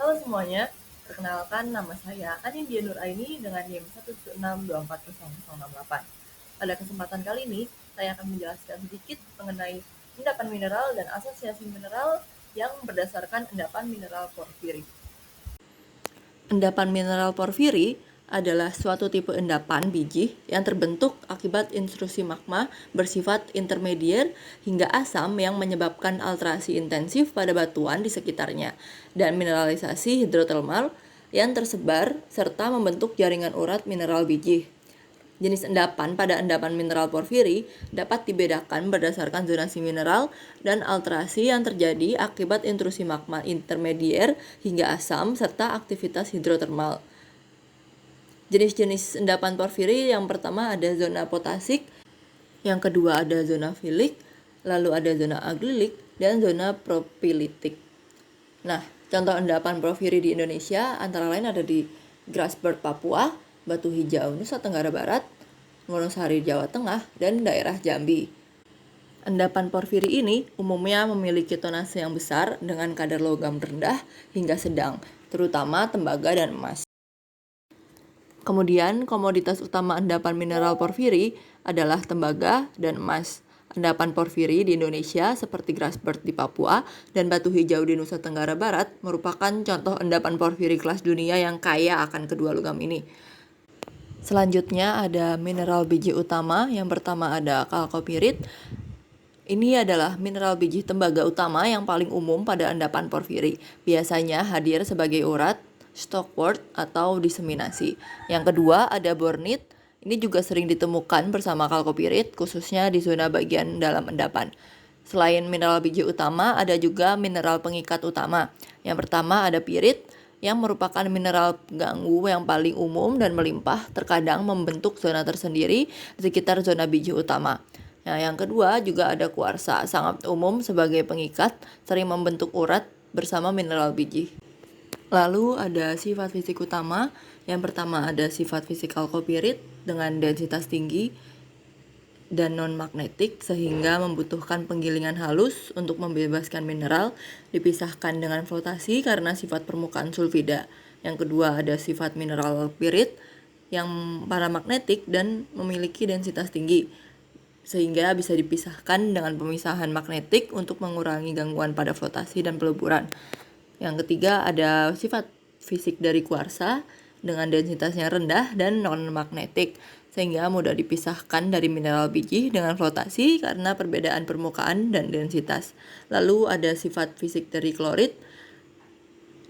Halo semuanya, perkenalkan nama saya Anindya Nuraini dengan NIM 176240068. Pada kesempatan kali ini, saya akan menjelaskan sedikit mengenai endapan mineral dan asosiasi mineral yang berdasarkan endapan mineral porfiri. Endapan mineral porfiri adalah suatu tipe endapan biji yang terbentuk akibat intrusi magma bersifat intermedier hingga asam yang menyebabkan alterasi intensif pada batuan di sekitarnya dan mineralisasi hidrotermal yang tersebar serta membentuk jaringan urat mineral biji. Jenis endapan pada endapan mineral porfiri dapat dibedakan berdasarkan zonasi mineral dan alterasi yang terjadi akibat intrusi magma intermedier hingga asam serta aktivitas hidrotermal. Jenis-jenis endapan porfiri yang pertama ada zona potasik, yang kedua ada zona filik, lalu ada zona aglilik, dan zona propilitik. Nah, contoh endapan porfiri di Indonesia antara lain ada di Grasberg, Papua, Batu Hijau, Nusa Tenggara Barat, Wonosari, Jawa Tengah, dan daerah Jambi. Endapan porfiri ini umumnya memiliki tonase yang besar dengan kadar logam rendah hingga sedang, terutama tembaga dan emas. Kemudian, komoditas utama endapan mineral porfiri adalah tembaga dan emas. Endapan porfiri di Indonesia seperti Grasberg di Papua dan Batu Hijau di Nusa Tenggara Barat merupakan contoh endapan porfiri kelas dunia yang kaya akan kedua logam ini. Selanjutnya ada mineral biji utama. Yang pertama ada kalkopirit. Ini adalah mineral biji tembaga utama yang paling umum pada endapan porfiri. Biasanya hadir sebagai urat, stockwork, atau diseminasi. Yang kedua ada bornit. Ini juga sering ditemukan bersama kalkopirit, khususnya di zona bagian dalam endapan. Selain mineral biji utama, ada juga mineral pengikat utama. Yang pertama ada pirit, yang merupakan mineral pengganggu yang paling umum dan melimpah, terkadang membentuk zona tersendiri di sekitar zona biji utama. Nah, yang kedua juga ada kuarsa, sangat umum sebagai pengikat, sering membentuk urat bersama mineral biji. Lalu ada sifat fisik utama. Yang pertama ada sifat fisik kalkopirit dengan densitas tinggi dan non-magnetik sehingga membutuhkan penggilingan halus untuk membebaskan mineral, dipisahkan dengan flotasi karena sifat permukaan sulfida. Yang kedua ada sifat mineral pirit yang paramagnetik dan memiliki densitas tinggi sehingga bisa dipisahkan dengan pemisahan magnetik untuk mengurangi gangguan pada flotasi dan peleburan. Yang ketiga ada sifat fisik dari kuarsa dengan densitasnya rendah dan non-magnetik sehingga mudah dipisahkan dari mineral biji dengan flotasi karena perbedaan permukaan dan densitas. Lalu ada sifat fisik dari klorit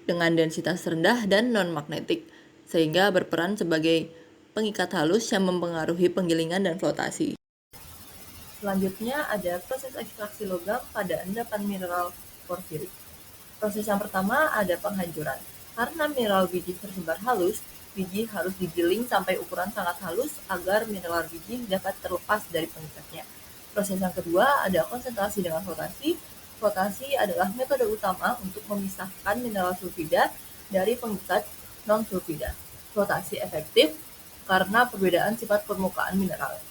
dengan densitas rendah dan non-magnetik sehingga berperan sebagai pengikat halus yang mempengaruhi penggilingan dan flotasi. Selanjutnya ada proses ekstraksi logam pada endapan mineral porfiri. Proses yang pertama ada penghancuran. Karena mineral biji tersebar halus, biji harus digiling sampai ukuran sangat halus agar mineral biji dapat terlepas dari pengikatnya. Proses yang kedua ada konsentrasi dengan flotasi. Flotasi adalah metode utama untuk memisahkan mineral sulfida dari pengikat non-sulfida. Flotasi efektif karena perbedaan sifat permukaan mineral.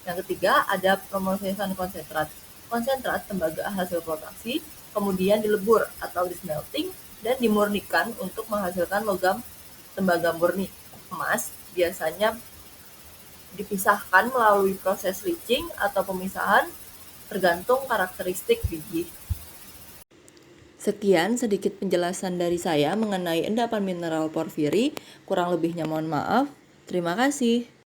Yang ketiga ada pemrosesan konsentrat. Konsentrat tembaga hasil flotasi kemudian dilebur atau dismelting dan dimurnikan untuk menghasilkan logam tembaga murni. Emas biasanya dipisahkan melalui proses leaching atau pemisahan tergantung karakteristik biji. Sekian sedikit penjelasan dari saya mengenai endapan mineral porfiri. Kurang lebihnya mohon maaf. Terima kasih.